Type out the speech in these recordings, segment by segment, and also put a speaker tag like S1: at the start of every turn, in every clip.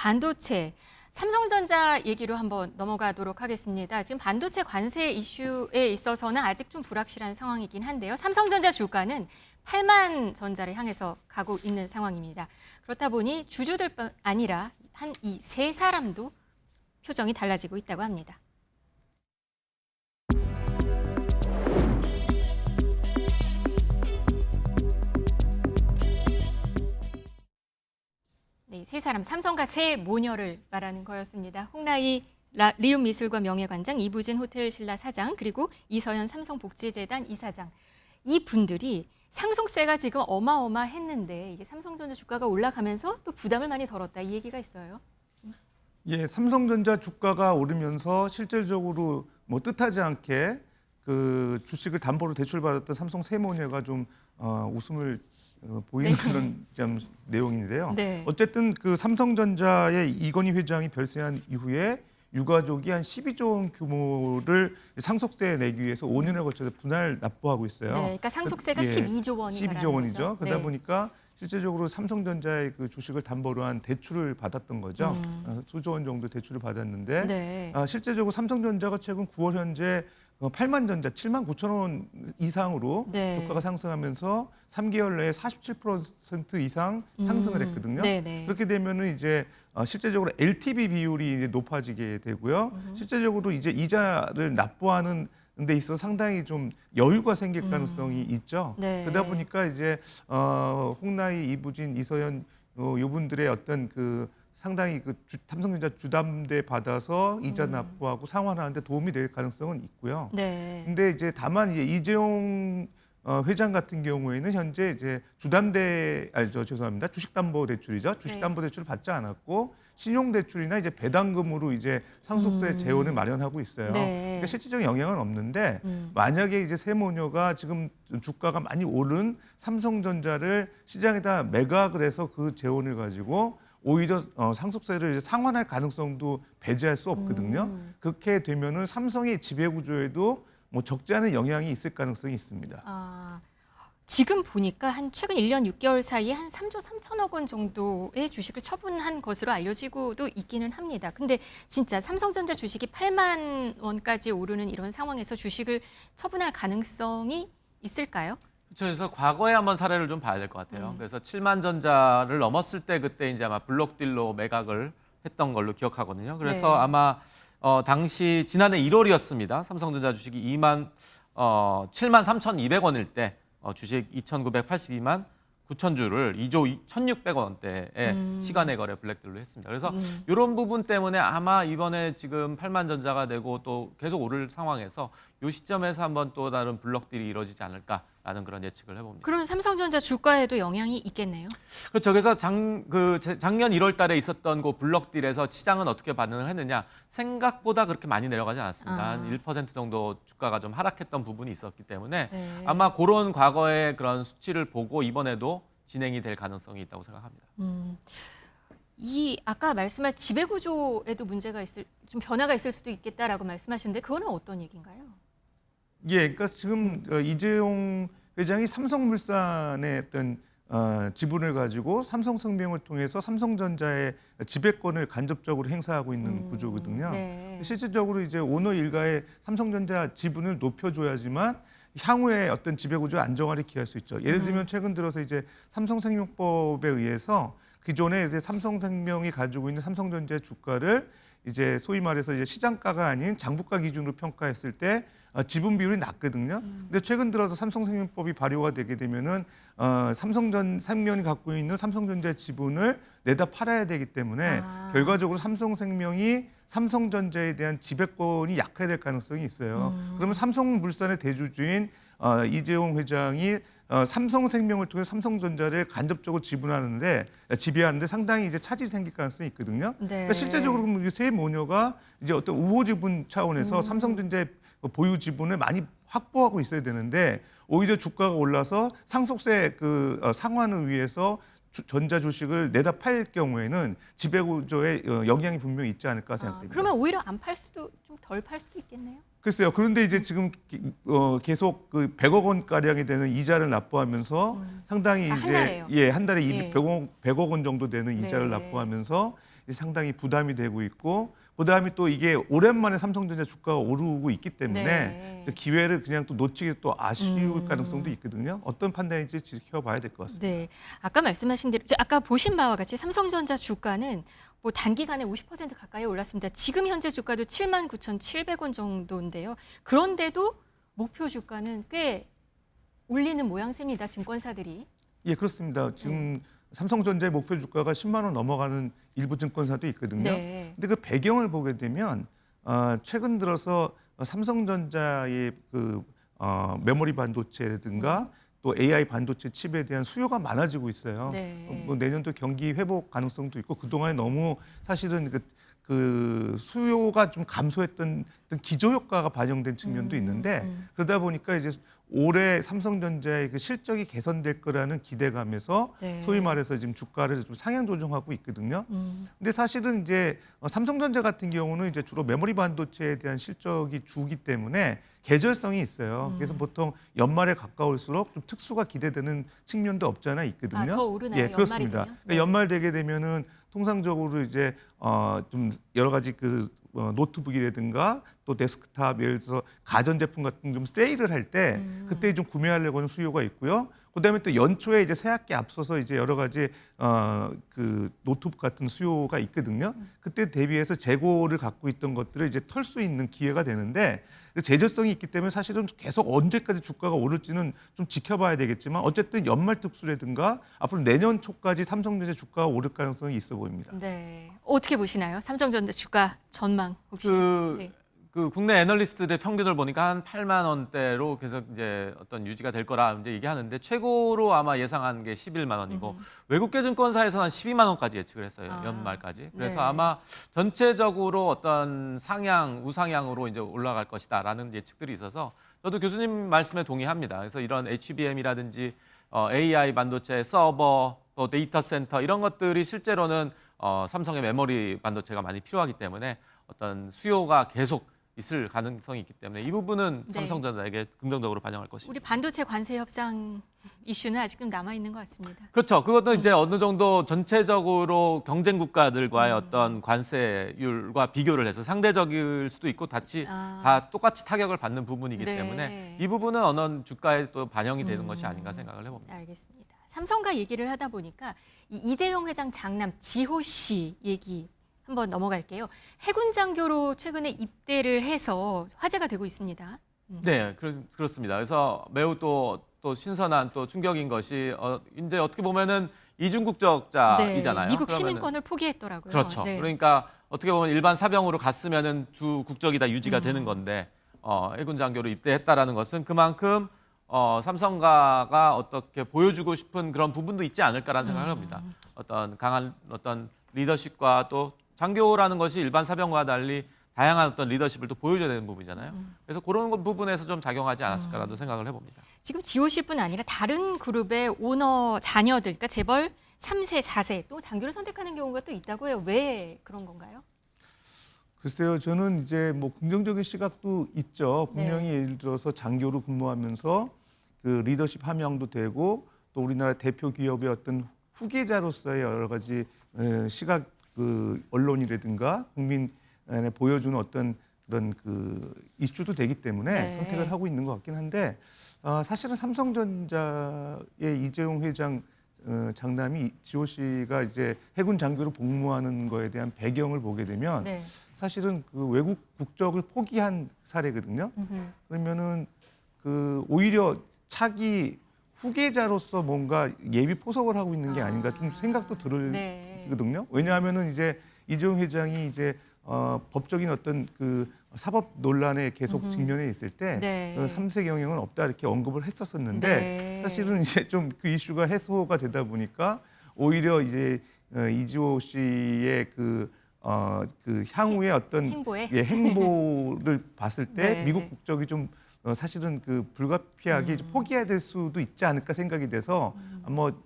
S1: 반도체, 삼성전자 얘기로 한번 넘어가도록 하겠습니다. 지금 반도체 관세 이슈에 있어서는 아직 좀 불확실한 상황이긴 한데요. 삼성전자 주가는 8만 전자를 향해서 가고 있는 상황입니다. 그렇다 보니 주주들뿐 아니라 한 이 세 사람도 표정이 달라지고 있다고 합니다. 네, 세 사람, 삼성과 세 모녀를 말하는 거였습니다. 홍라희 리움미술관 명예관장, 이부진 호텔신라 사장, 그리고 이서연 삼성복지재단 이사장. 이 분들이 상속세가 지금 어마어마했는데 이게 삼성전자 주가가 올라가면서 또 부담을 많이 덜었다, 이 얘기가 있어요.
S2: 예, 삼성전자 주가가 오르면서 실질적으로 뭐 뜻하지 않게 그 주식을 담보로 대출받았던 삼성 세모녀가 좀 웃음을 보이는 그런 좀 내용인데요.
S1: 네.
S2: 어쨌든 그 삼성전자의 이건희 회장이 별세한 이후에 유가족이 한 12조 원 규모를 상속세 내기 위해서 5년에 걸쳐서 분할 납부하고 있어요.
S1: 네, 그러니까 상속세가 12조 원이
S2: 12조 원이죠.
S1: 거죠?
S2: 그러다
S1: 네.
S2: 보니까 실제적으로 삼성전자의 그 주식을 담보로 한 대출을 받았던 거죠. 수조 원 정도 대출을 받았는데
S1: 네.
S2: 실제적으로 삼성전자가 최근 9월 현재 8만 전자 7만 9천 원 이상으로
S1: 네.
S2: 주가가 상승하면서 3개월 내에 47% 이상 상승을 했거든요.
S1: 네네.
S2: 그렇게 되면은 이제 실제적으로 LTV 비율이 이제 높아지게 되고요. 실제적으로 이제 이자를 납부하는 데 있어 상당히 좀 여유가 생길 가능성이 있죠.
S1: 네.
S2: 그러다 보니까 이제 홍라희, 이부진, 이서연 요분들의 어떤 그 상당히 그 삼성전자 주담대 받아서 이자 납부하고 상환하는데 도움이 될 가능성은 있고요.
S1: 네.
S2: 근데 이제 다만 이제 이재용 회장 같은 경우에는 현재 이제 죄송합니다. 주식담보대출이죠. 주식담보대출을 받지 않았고 신용대출이나 이제 배당금으로 이제 상속세 재원을 마련하고 있어요.
S1: 네.
S2: 그러니까 실질적인 영향은 없는데 만약에 이제 세모녀가 지금 주가가 많이 오른 삼성전자를 시장에다 매각을 해서 그 재원을 가지고 오히려 상속세를 이제 상환할 가능성도 배제할 수 없거든요. 그렇게 되면은 삼성의 지배구조에도 뭐 적지 않은 영향이 있을 가능성이 있습니다.
S1: 지금 보니까 한 최근 1년 6개월 사이에 한 3조 3천억 원 정도의 주식을 처분한 것으로 알려지고도 있기는 합니다. 근데 진짜 삼성전자 주식이 8만 원까지 오르는 이런 상황에서 주식을 처분할 가능성이 있을까요?
S3: 그래서 과거에 한번 사례를 좀 봐야 될 것 같아요. 그래서 7만 전자를 넘었을 때 그때 이제 아마 블록딜로 매각을 했던 걸로 기억하거든요. 그래서
S1: 네.
S3: 아마 당시 지난해 1월이었습니다. 삼성전자 주식이 7만 3,200원일 때 주식 2,982만 9천 주를 2조 1,600원대의 시간의 거래 블랙딜로 했습니다. 그래서 이런 부분 때문에 아마 이번에 지금 8만 전자가 되고 또 계속 오를 상황에서 이 시점에서 한번 또 다른 블록딜이 이루어지지 않을까라는 그런 예측을 해봅니다.
S1: 그러면 삼성전자 주가에도 영향이 있겠네요.
S3: 그렇죠. 그래서 작년 1월 달에 있었던 그 블록딜에서 시장은 어떻게 반응을 했느냐. 생각보다 그렇게 많이 내려가지 않았습니다. 한 1% 정도 주가가 좀 하락했던 부분이 있었기 때문에
S1: 네.
S3: 아마 그런 과거의 그런 수치를 보고 이번에도 진행이 될 가능성이 있다고 생각합니다.
S1: 이 아까 말씀한 지배구조에도 문제가 좀 변화가 있을 수도 있겠다라고 말씀하셨는데 그거는 어떤 얘기인가요?
S2: 예, 그러니까 지금 이재용 회장이 삼성물산의 어떤 지분을 가지고 삼성생명을 통해서 삼성전자의 지배권을 간접적으로 행사하고 있는 구조거든요.
S1: 네.
S2: 실질적으로 이제 오너 일가의 삼성전자 지분을 높여줘야지만 향후에 어떤 지배구조 안정화를 기할 수 있죠. 예를 들면 최근 들어서 이제 삼성생명법에 의해서 기존에 이제 삼성생명이 가지고 있는 삼성전자의 주가를 이제 소위 말해서 이제 시장가가 아닌 장부가 기준으로 평가했을 때 지분 비율이 낮거든요. 근데 최근 들어서 삼성생명법이 발효가 되게 되면은 삼성생명이 갖고 있는 삼성전자 지분을 내다 팔아야 되기 때문에 결과적으로 삼성생명이 삼성전자에 대한 지배권이 약화될 가능성이 있어요. 그러면 삼성물산의 대주주인 이재용 회장이 삼성생명을 통해 삼성전자를 간접적으로 지배하는데 상당히 이제 차질이 생길 가능성이 있거든요.
S1: 네.
S2: 그러니까 실제적으로 세 모녀가 이제 어떤 우호 지분 차원에서 삼성전자의 보유 지분을 많이 확보하고 있어야 되는데 오히려 주가가 올라서 상속세 상환을 위해서 전자 주식을 내다 팔 경우에는 지배구조에 영향이 분명히 있지 않을까 생각됩니다.
S1: 그러면 오히려 안 팔 수도 좀 덜 팔 수도 있겠네요.
S2: 글쎄요. 그런데 이제 지금 계속 그 100억 원 가량이 되는 이자를 납부하면서 상당히
S1: 한
S2: 이제
S1: 달에요?
S2: 한 달에
S1: 예.
S2: 100억 원 정도 되는 이자를
S1: 네.
S2: 납부하면서 상당히 부담이 되고 있고, 그다음에 또 이게 오랜만에 삼성전자 주가가 오르고 있기 때문에
S1: 네.
S2: 기회를 그냥 또 놓치기 또 아쉬울 가능성도 있거든요. 어떤 판단인지 지켜봐야 될 것 같습니다.
S1: 네, 아까 말씀하신 대로 아까 보신 바와 같이 삼성전자 주가는 뭐 단기간에 50% 가까이 올랐습니다. 지금 현재 주가도 79,700원 정도인데요. 그런데도 목표 주가는 꽤 올리는 모양새입니다. 증권사들이.
S2: 예, 그렇습니다. 지금 삼성전자의 목표 주가가 10만 원 넘어가는 일부 증권사도 있거든요.
S1: 네.
S2: 근데 그 배경을 보게 되면 최근 들어서 삼성전자의 메모리 반도체라든가 또 AI 반도체 칩에 대한 수요가 많아지고 있어요.
S1: 네.
S2: 뭐 내년도 경기 회복 가능성도 있고 그동안에 너무 사실은 그 수요가 좀 감소했던 어떤 기저 효과가 반영된 측면도 있는데 그러다 보니까 이제 올해 삼성전자의 그 실적이 개선될 거라는 기대감에서
S1: 네.
S2: 소위 말해서 지금 주가를 좀 상향 조정하고 있거든요. 근데 사실은 이제 삼성전자 같은 경우는 이제 주로 메모리 반도체에 대한 실적이 주기 때문에 계절성이 있어요. 그래서 보통 연말에 가까울수록 좀 특수가 기대되는 측면도 없잖아 있거든요.
S1: 아, 더 오르나요?
S2: 예,
S1: 연말이
S2: 그렇습니다.
S1: 되면?
S2: 그러니까 연말 되게 되면은 통상적으로 이제 좀 여러 가지 노트북이라든가 또 데스크탑 예를 들어서 가전제품 같은 좀 세일을 할 때 그때 좀 구매하려고 하는 수요가 있고요. 그다음에 또 연초에 이제 새학기 앞서서 이제 여러 가지 그 노트북 같은 수요가 있거든요. 그때 대비해서 재고를 갖고 있던 것들을 이제 털 수 있는 기회가 되는데 제절성이 있기 때문에 사실은 계속 언제까지 주가가 오를지는 좀 지켜봐야 되겠지만 어쨌든 연말 특수라든가 앞으로 내년 초까지 삼성전자 주가가 오를 가능성이 있어 보입니다.
S1: 네. 어떻게 보시나요? 삼성전자 주가 전망 혹시? 네.
S3: 그 국내 애널리스트들의 평균을 보니까 한 8만 원대로 계속 이제 어떤 유지가 될 거라 이제 얘기하는데 최고로 아마 예상한 게 11만 원이고 외국계 증권사에서는 한 12만 원까지 예측을 했어요.
S1: 아,
S3: 연말까지. 그래서
S1: 네.
S3: 아마 전체적으로 어떤 우상향으로 이제 올라갈 것이다라는 예측들이 있어서 저도 교수님 말씀에 동의합니다. 그래서 이런 HBM이라든지 AI 반도체, 서버, 또 데이터 센터 이런 것들이 실제로는 삼성의 메모리 반도체가 많이 필요하기 때문에 어떤 수요가 계속 있을 가능성이 있기 때문에 이 부분은
S1: 네.
S3: 삼성전자에게 긍정적으로 반영할 것입니다.
S1: 우리 반도체 관세 협상 이슈는 아직은 남아 있는 것 같습니다.
S3: 그렇죠. 그것도 이제 어느 정도 전체적으로 경쟁 국가들과의 어떤 관세율과 비교를 해서 상대적일 수도 있고 다 똑같이 타격을 받는 부분이기
S1: 네.
S3: 때문에 이 부분은 어느 주가에 또 반영이 되는 것이 아닌가 생각을 해봅니다.
S1: 알겠습니다. 삼성과 얘기를 하다 보니까 이재용 회장 장남 지호 씨 얘기 한번 넘어갈게요. 해군 장교로 최근에 입대를 해서 화제가 되고 있습니다.
S3: 네, 그렇습니다. 그래서 매우 또 신선한 또 충격인 것이 이제 어떻게 보면은 이중 국적자이잖아요.
S1: 네, 미국
S3: 그러면은-
S1: 시민권을 포기했더라고요.
S3: 그렇죠.
S1: 네.
S3: 그러니까 어떻게 보면 일반 사병으로 갔으면은 두 국적이 다 유지가 되는 건데 해군 장교로 입대했다라는 것은 그만큼 삼성가가 어떻게 보여주고 싶은 그런 부분도 있지 않을까라는 생각을 합니다. 어떤 강한 어떤 리더십과 또 장교라는 것이 일반 사병과 달리 다양한 어떤 리더십을 또 보여줘야 되는 부분이잖아요. 그래서 그런 부분에서 좀 작용하지 않았을까라도 생각을 해봅니다.
S1: 지금 지호 씨뿐 아니라 다른 그룹의 오너 자녀들, 그러니까 재벌 3세, 4세 또 장교를 선택하는 경우가 또 있다고 해요. 왜 그런 건가요?
S2: 글쎄요, 저는 이제 뭐 긍정적인 시각도 있죠. 분명히
S1: 네.
S2: 예를 들어서 장교로 근무하면서 그 리더십 함양도 되고 또 우리나라 대표 기업의 어떤 후계자로서의 여러 가지 시각 언론이라든가 국민에 보여주는 어떤 그런 이슈도 되기 때문에
S1: 네.
S2: 선택을 하고 있는 것 같긴 한데 사실은 삼성전자의 이재용 회장 장남이 지호 씨가 이제 해군 장교로 복무하는 거에 대한 배경을 보게 되면
S1: 네.
S2: 사실은 그 외국 국적을 포기한 사례거든요. 그러면은 오히려 차기 후계자로서 뭔가 예비 포석을 하고 있는 게 아닌가 좀 생각도
S1: 네.
S2: 들거든요. 왜냐하면은 이제 이재용 회장이 이제 법적인 어떤 사법 논란에 계속 직면해 있을 때
S1: 네.
S2: 3세 경영은 없다 이렇게 언급을 했었었는데
S1: 네.
S2: 사실은 이제 좀 그 이슈가 해소가 되다 보니까 오히려 이제 이지호 씨의 향후의 어떤
S1: 행보에?
S2: 행보를 봤을 때
S1: 네.
S2: 미국 국적이 좀 사실은 불가피하게 포기해야 될 수도 있지 않을까 생각이 돼서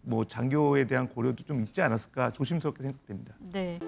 S2: 뭐 장교에 대한 고려도 좀 있지 않았을까 조심스럽게 생각됩니다.
S1: 네.